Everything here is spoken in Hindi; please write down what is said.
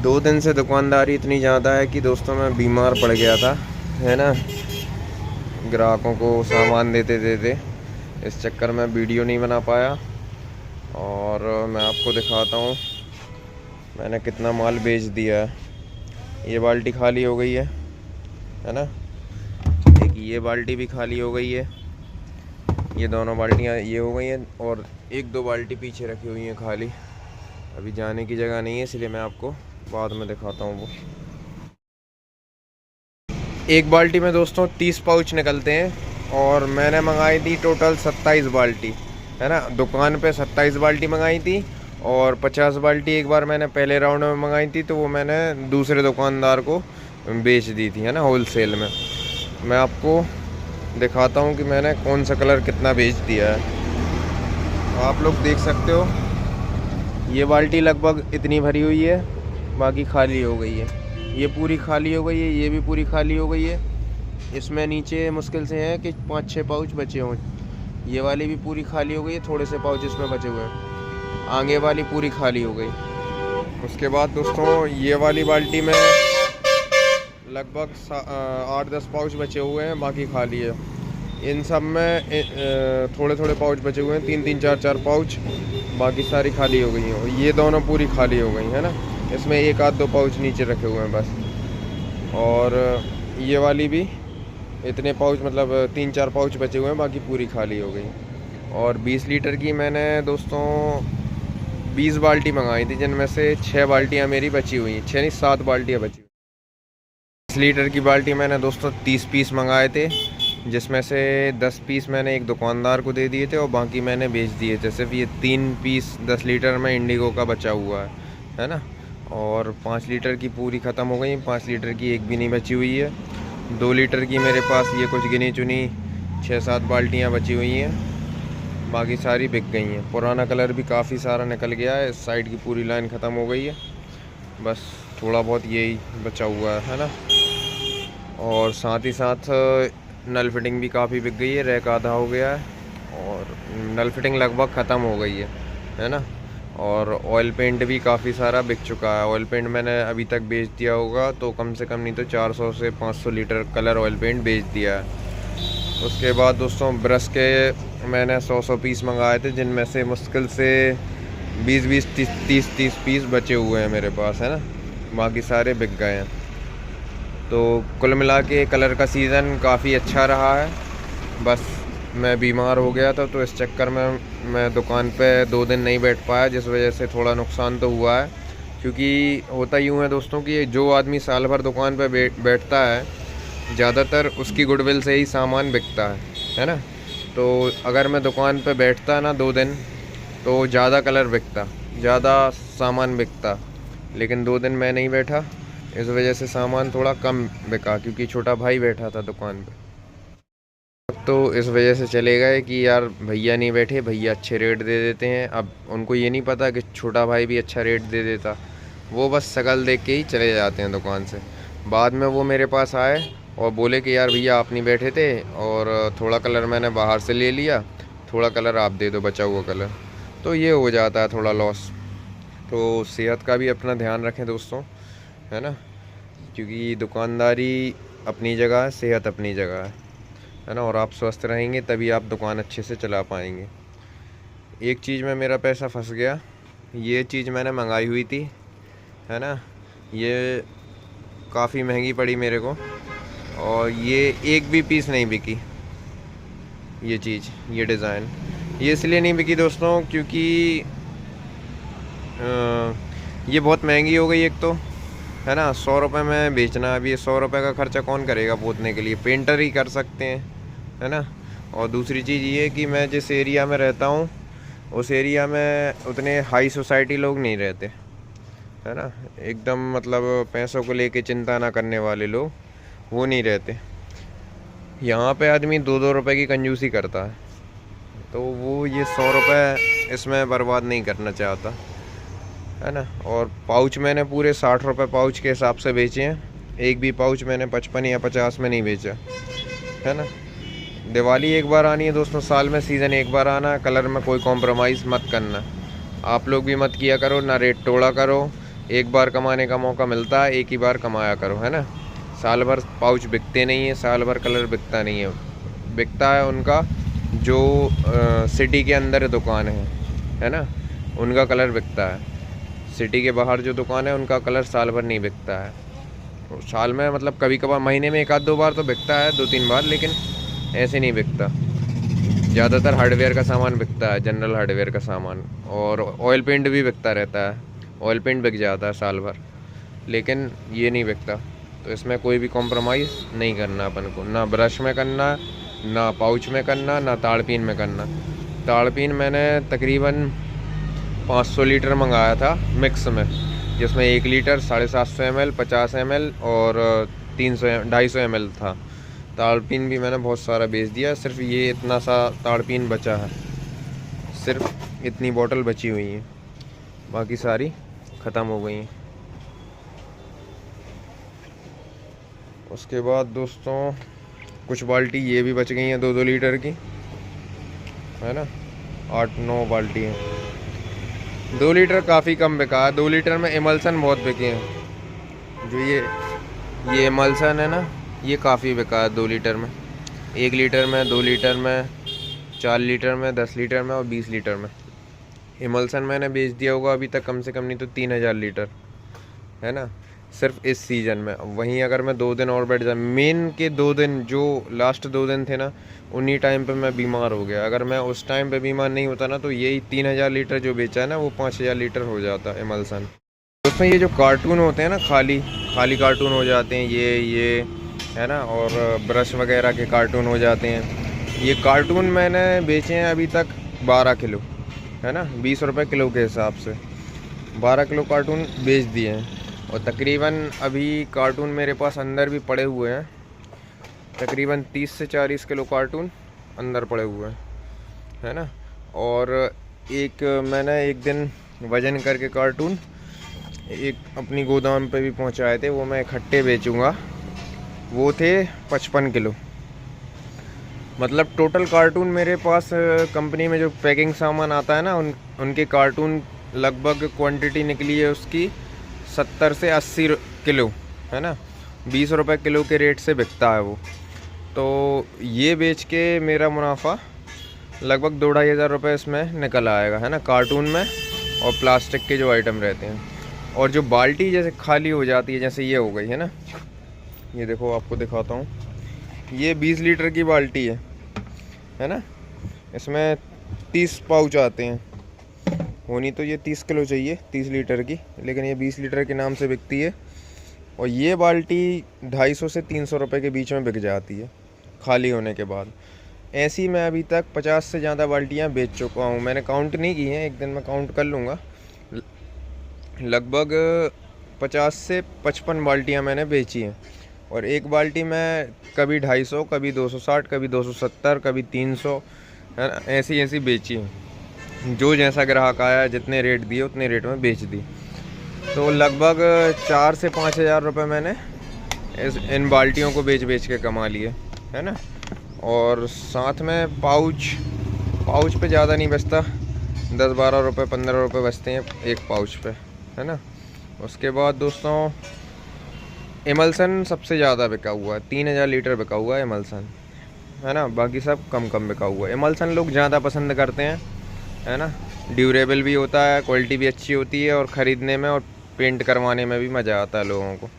2 दिन से दुकानदारी इतनी ज़्यादा है कि दोस्तों मैं बीमार पड़ गया था, है ना। ग्राहकों को सामान देते देते इस चक्कर में वीडियो नहीं बना पाया। और मैं आपको दिखाता हूँ मैंने कितना माल बेच दिया है। ये बाल्टी खाली हो गई है ना। एक ये बाल्टी भी खाली हो गई है। ये दोनों बाल्टियाँ ये हो गई हैं और 1-2 बाल्टी पीछे रखी हुई हैं खाली। अभी जाने की जगह नहीं है, इसलिए मैं आपको बाद में दिखाता हूँ। वो एक बाल्टी में दोस्तों 30 पाउच निकलते हैं और मैंने मंगाई थी टोटल 27 बाल्टी, है ना। दुकान पे 27 बाल्टी मंगाई थी और 50 बाल्टी एक बार मैंने पहले राउंड में मंगाई थी, तो वो मैंने दूसरे दुकानदार को बेच दी थी, है ना, होलसेल में। मैं आपको दिखाता हूँ कि मैंने कौन सा कलर कितना बेच दिया है। आप लोग देख सकते हो ये बाल्टी लगभग इतनी भरी हुई है, बाकी खाली हो गई है। ये पूरी खाली हो गई है, ये भी पूरी खाली हो गई है। इसमें नीचे मुश्किल से है कि 5-6 पाउच बचे हों। ये वाली भी पूरी खाली हो गई है, थोड़े से पाउच इसमें बचे हुए हैं। आगे वाली पूरी खाली हो गई। उसके बाद दोस्तों ये वाली बाल्टी में लगभग 8-10 पाउच बचे हुए हैं, बाकी खाली है। इन सब में थोड़े थोड़े पाउच बचे हुए हैं, 3-3 4-4 पाउच, बाकी सारी खाली हो गई हैं। और ये दोनों पूरी खाली हो गई, है ना। इसमें 1-2 पाउच नीचे रखे हुए हैं बस। और ये वाली भी इतने पाउच, मतलब 3-4 पाउच बचे हुए हैं, बाकी पूरी खाली हो गई। और 20 लीटर की मैंने दोस्तों 20 बाल्टी मंगाई थी, जिनमें से 6 बाल्टियाँ मेरी बची हुई हैं। 6 नहीं 7 बाल्टियाँ बची। 20 लीटर की बाल्टी मैंने दोस्तों 30 पीस मंगाए थे, जिसमें से 10 पीस मैंने एक दुकानदार को दे दिए थे और बाकी मैंने बेच दिए थे। सिर्फ ये 3 पीस 10 लीटर में इंडिगो का बचा हुआ है ना। और 5 लीटर की पूरी ख़त्म हो गई, 5 लीटर की एक भी नहीं बची हुई है। 2 लीटर की मेरे पास ये कुछ गिनी चुनी 6-7 बाल्टियाँ बची हुई हैं, बाकी सारी बिक गई हैं। पुराना कलर भी काफ़ी सारा निकल गया है, इस साइड की पूरी लाइन ख़त्म हो गई है, बस थोड़ा बहुत यही बचा हुआ है ना। और साथ ही साथ नल फिटिंग भी काफ़ी बिक गई है, रैक आधा हो गया है और नल फिटिंग लगभग ख़त्म हो गई है ना। और ऑयल पेंट भी काफ़ी सारा बिक चुका है। ऑयल पेंट मैंने अभी तक बेच दिया होगा तो कम से कम नहीं तो 400 से 500 लीटर कलर ऑयल पेंट बेच दिया है। उसके बाद दोस्तों ब्रश के मैंने 100 पीस मंगाए थे, जिनमें से मुश्किल से 20-20 30-30 पीस बचे हुए हैं मेरे पास, है ना। बाकी सारे बिक गए हैं। तो कुल मिला के कलर का सीज़न काफ़ी अच्छा रहा है। बस मैं बीमार हो गया था, तो इस चक्कर में मैं दुकान पे 2 दिन नहीं बैठ पाया, जिस वजह से थोड़ा नुकसान तो हुआ है। क्योंकि होता यूँ है दोस्तों कि जो आदमी साल भर दुकान पे बैठता है, ज़्यादातर उसकी गुडविल से ही सामान बिकता है ना। तो अगर मैं दुकान पे बैठता ना 2 दिन तो ज़्यादा कलर बिकता, ज़्यादा सामान बिकता। लेकिन 2 दिन मैं नहीं बैठा, इस वजह से सामान थोड़ा कम बिका, क्योंकि छोटा भाई बैठा था दुकान पे। तो इस वजह से चले गए कि यार भैया नहीं बैठे, भैया अच्छे रेट दे देते हैं। अब उनको ये नहीं पता कि छोटा भाई भी अच्छा रेट दे देता, वो बस शकल देख के ही चले जाते हैं दुकान से। बाद में वो मेरे पास आए और बोले कि यार भैया आप नहीं बैठे थे और थोड़ा कलर मैंने बाहर से ले लिया, थोड़ा कलर आप दे दो, बचा हुआ कलर। तो ये हो जाता है थोड़ा लॉस। तो सेहत का भी अपना ध्यान रखें दोस्तों, है ना, क्योंकि दुकानदारी अपनी जगह है, सेहत अपनी जगह है ना। और आप स्वस्थ रहेंगे तभी आप दुकान अच्छे से चला पाएंगे। एक चीज़ में मेरा पैसा फंस गया, ये चीज़ मैंने मंगाई हुई थी, है ना, ये काफ़ी महंगी पड़ी मेरे को और ये एक भी पीस नहीं बिकी। ये चीज़, ये डिज़ाइन, ये इसलिए नहीं बिकी दोस्तों क्योंकि ये बहुत महंगी हो गई एक तो, है ना। 100 रुपये में बेचना, अभी 100 रुपये का खर्चा कौन करेगा पोतने के लिए, पेंटर ही कर सकते हैं, है ना। और दूसरी चीज़ ये कि मैं जिस एरिया में रहता हूँ उस एरिया में उतने हाई सोसाइटी लोग नहीं रहते, है ना। एकदम मतलब पैसों को लेके चिंता ना करने वाले लोग वो नहीं रहते। यहाँ पे आदमी 2-2 रुपये की कंजूसी करता है, तो वो ये 100 रुपये इसमें बर्बाद नहीं करना चाहता, है ना। और पाउच मैंने पूरे 60 रुपये पाउच के हिसाब से बेचे हैं, एक भी पाउच मैंने 55 या 50 में नहीं बेचा, है ना। दिवाली एक बार आनी है दोस्तों, साल में सीज़न एक बार आना है, कलर में कोई कॉम्प्रोमाइज़ मत करना। आप लोग भी मत किया करो, ना रेट तोड़ा करो। एक बार कमाने का मौका मिलता है, एक ही बार कमाया करो, है ना। साल भर पाउच बिकते नहीं है, साल भर कलर बिकता नहीं है। बिकता है उनका जो सिटी के अंदर दुकान है ना, उनका कलर बिकता है। सिटी के बाहर जो दुकान है उनका कलर साल भर नहीं बिकता है। तो साल में मतलब कभी कभार महीने में एक आध दो बार तो बिकता है, 2-3 बार, लेकिन ऐसे नहीं बिकता। ज़्यादातर हार्डवेयर का सामान बिकता है, जनरल हार्डवेयर का सामान, और ऑयल पेंट भी बिकता रहता है। ऑयल पेंट बिक जाता है साल भर, लेकिन ये नहीं बिकता। तो इसमें कोई भी कॉम्प्रोमाइज़ नहीं करना अपन को, ना ब्रश में करना, ना पाउच में करना, ना ताड़पीन में करना। ताड़पीन मैंने तकरीबन 500 लीटर मंगाया था मिक्स में, जिसमें 1 लीटर, 750 ml, 50 ml और 250 ml था। ताड़पीन भी मैंने बहुत सारा बेच दिया, सिर्फ ये इतना सा ताड़पीन बचा है, सिर्फ इतनी बोतल बची हुई है, बाकी सारी ख़त्म हो गई हैं। उसके बाद दोस्तों कुछ बाल्टी ये भी बच गई हैं 2-2 लीटर की, है ना। 8-9 बाल्टी हैं। 2 लीटर काफ़ी कम बिका है। 2 लीटर में इमल्सन बहुत बिके हैं। जो ये इमल्सन है ना, ये काफ़ी बिका है 2 लीटर में। 1 लीटर में, 2 लीटर में, 4 लीटर में, 10 लीटर में और 20 लीटर में। इमल्सन मैंने बेच दिया होगा अभी तक कम से कम नहीं तो 3000 लीटर, है ना, सिर्फ इस सीज़न में। वहीं अगर मैं 2 दिन और बैठ जाऊँ, मेन के 2 दिन जो लास्ट 2 दिन थे ना, उन्हीं टाइम पे मैं बीमार हो गया। अगर मैं उस टाइम पे बीमार नहीं होता ना, तो यही 3000 लीटर जो बेचा है ना, वो 5000 लीटर हो जाता इमल्सन। दोस्तों ये जो कार्टून होते हैं ना, खाली कार्टून हो जाते हैं, ये है ना, और ब्रश वगैरह के कार्टून हो जाते हैं। ये कार्टून मैंने बेचे हैं अभी तक 12 किलो, है ना, 20 रुपये किलो के हिसाब से 12 किलो कार्टून बेच दिए हैं। और तकरीबन अभी कार्टून मेरे पास अंदर भी पड़े हुए हैं, तकरीबन 30 से 40 किलो कार्टून अंदर पड़े हुए हैं, है ना। और मैंने एक दिन वज़न करके कार्टून एक अपनी गोदाम पे भी पहुंचाए थे, वो मैं इकट्ठे बेचूंगा। वो थे 55 किलो। मतलब टोटल कार्टून मेरे पास कंपनी में जो पैकिंग सामान आता है ना, उनके कार्टून लगभग क्वांटिटी निकली है उसकी 70 से 80 किलो, है ना। 20 रुपये किलो के रेट से बिकता है वो। तो ये बेच के मेरा मुनाफा लगभग 2-2.5 हज़ार रुपये इसमें निकल आएगा, है ना, कार्टून में और प्लास्टिक के जो आइटम रहते हैं। और जो बाल्टी जैसे खाली हो जाती है, जैसे ये हो गई है ना, ये देखो आपको दिखाता हूँ, ये 20 लीटर की बाल्टी है ना। इसमें 30 पाउच आते हैं, होनी तो ये 30 किलो चाहिए 30 लीटर की, लेकिन ये 20 लीटर के नाम से बिकती है। और ये बाल्टी 250 से 300 रुपये के बीच में बिक जाती है खाली होने के बाद। ऐसी मैं अभी तक 50 से ज़्यादा बाल्टियाँ बेच चुका हूँ। मैंने काउंट नहीं की हैं, एक दिन मैं काउंट कर लूँगा। लगभग 50 से 55 बाल्टियाँ मैंने बेची हैं। और एक बाल्टी में कभी 250, कभी 260, कभी 270, कभी 300, है ना, ऐसी बेची हैं। जो जैसा ग्राहक आया, जितने रेट दिए उतने रेट में बेच दी। तो लगभग 4 से 5 हज़ार रुपये मैंने इन बाल्टियों को बेच के कमा लिए, है ना। और साथ में पाउच पे ज़्यादा नहीं बचता, 10-12 रुपये 15 रुपये बचते हैं एक पाउच पे, है ना। उसके बाद दोस्तों इमल्सन सबसे ज़्यादा बिका हुआ है, 3000 लीटर बिका हुआ है इमल्सन, है ना। बाकी सब कम बिका हुआ है। इमल्सन लोग ज़्यादा पसंद करते हैं, है ना। ड्यूरेबल भी होता है, क्वालिटी भी अच्छी होती है, और ख़रीदने में और पेंट करवाने में भी मज़ा आता है लोगों को।